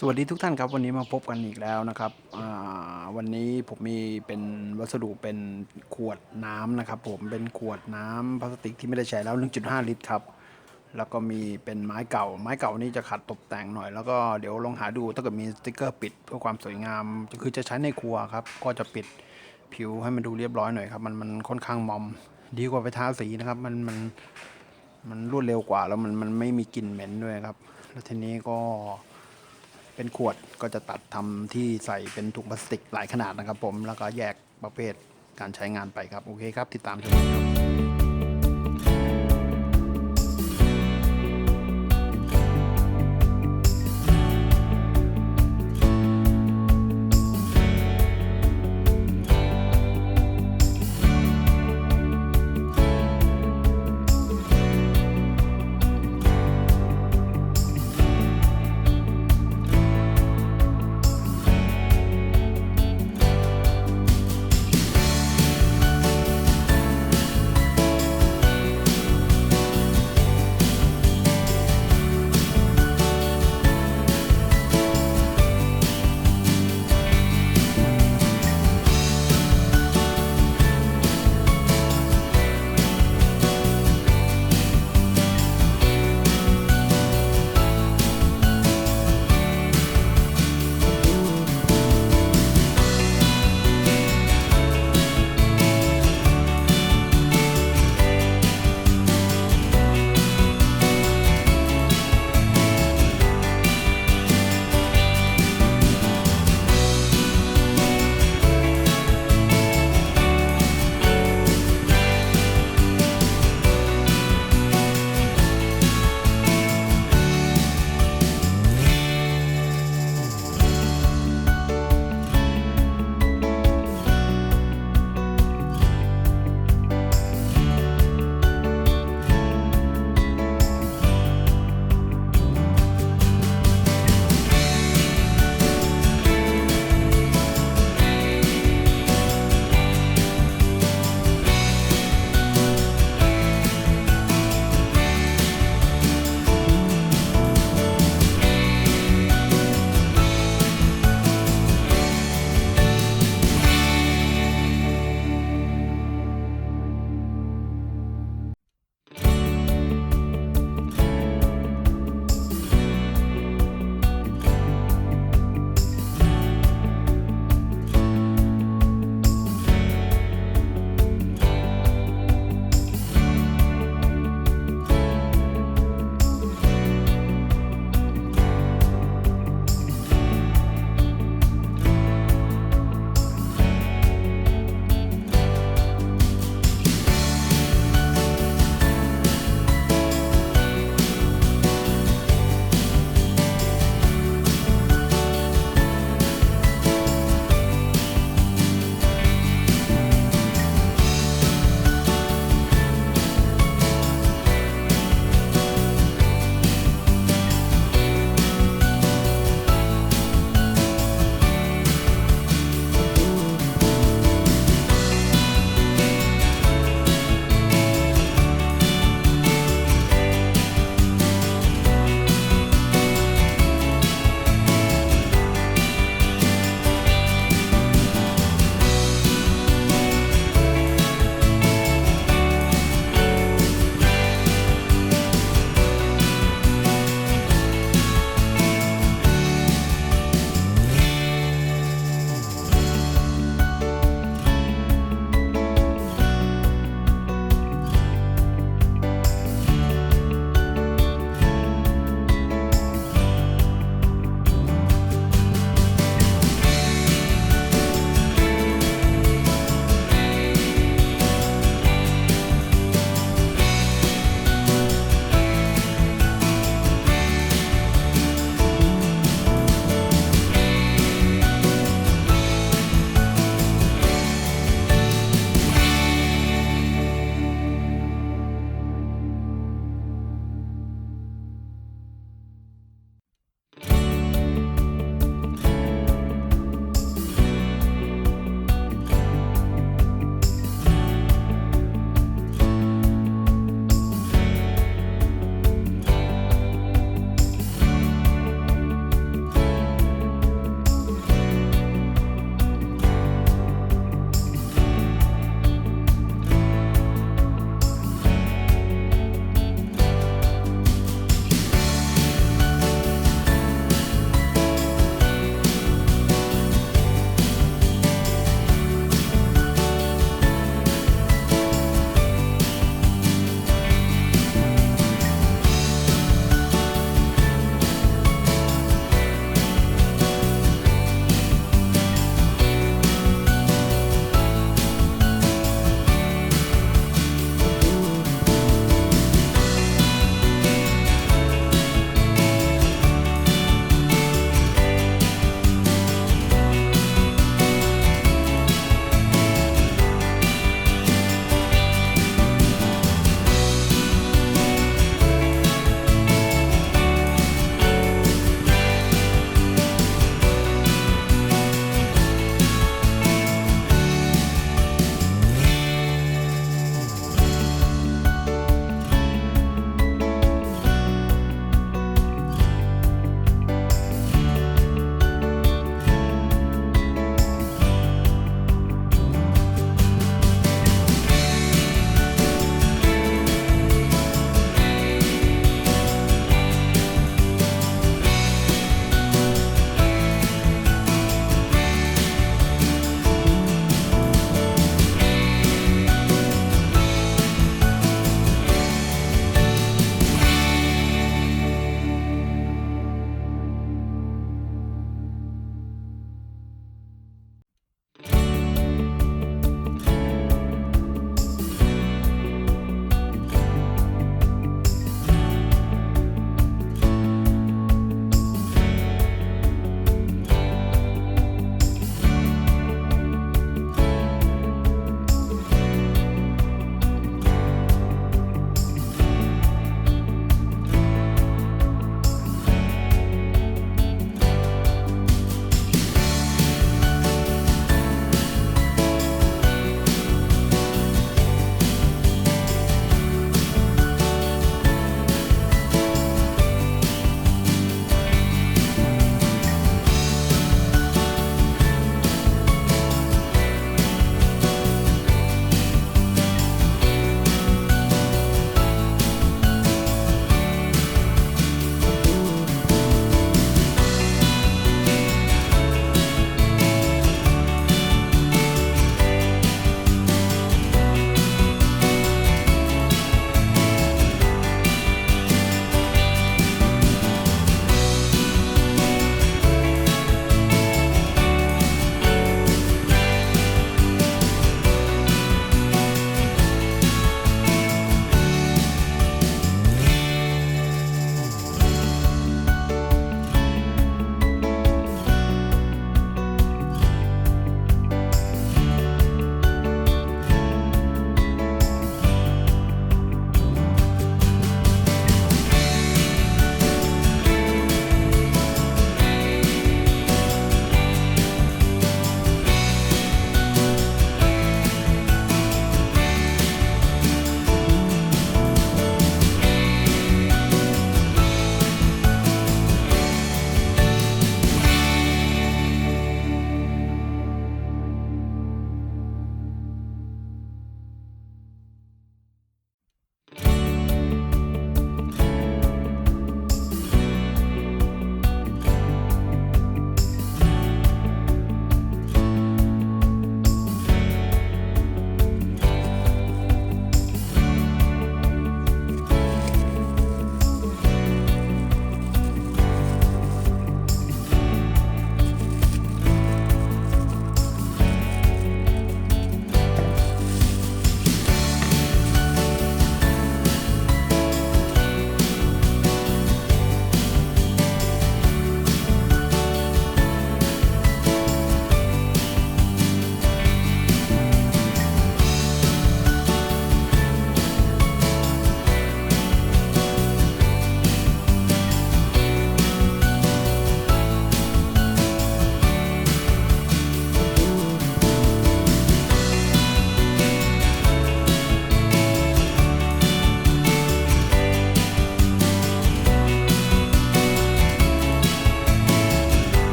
สวัสดีทุกท่านครับวันนี้มาพบกันอีกแล้วนะครับวันนี้ผมมีเป็นวัสดุเป็นขวดน้ำนะครับผมเป็นขวดน้ำพลาสติกที่ไม่ได้ใช้แล้ว 1.5 ลิตรครับแล้วก็มีเป็นไม้เก่านี่จะขัดตกแต่งหน่อยแล้วก็เดี๋ยวลองหาดูถ้าเกิดมีสติกเกอร์ปิดเพื่อความสวยงามคือจะใช้ในครัวครับก็จะปิดผิวให้มันดูเรียบร้อยหน่อยครับมันค่อนข้างมอมดีกว่าไปทาสีนะครับมันรวดเร็วกว่าแล้วมันไม่มีกลิ่นเหม็นด้วยครับแล้วทีนี้ก็ เป็นขวดก็จะตัดทำที่ใส่เป็นถุงพลาสติกหลายขนาดนะครับผมแล้วก็แยกประเภทการใช้งานไปครับโอเคครับติดตามชมครับ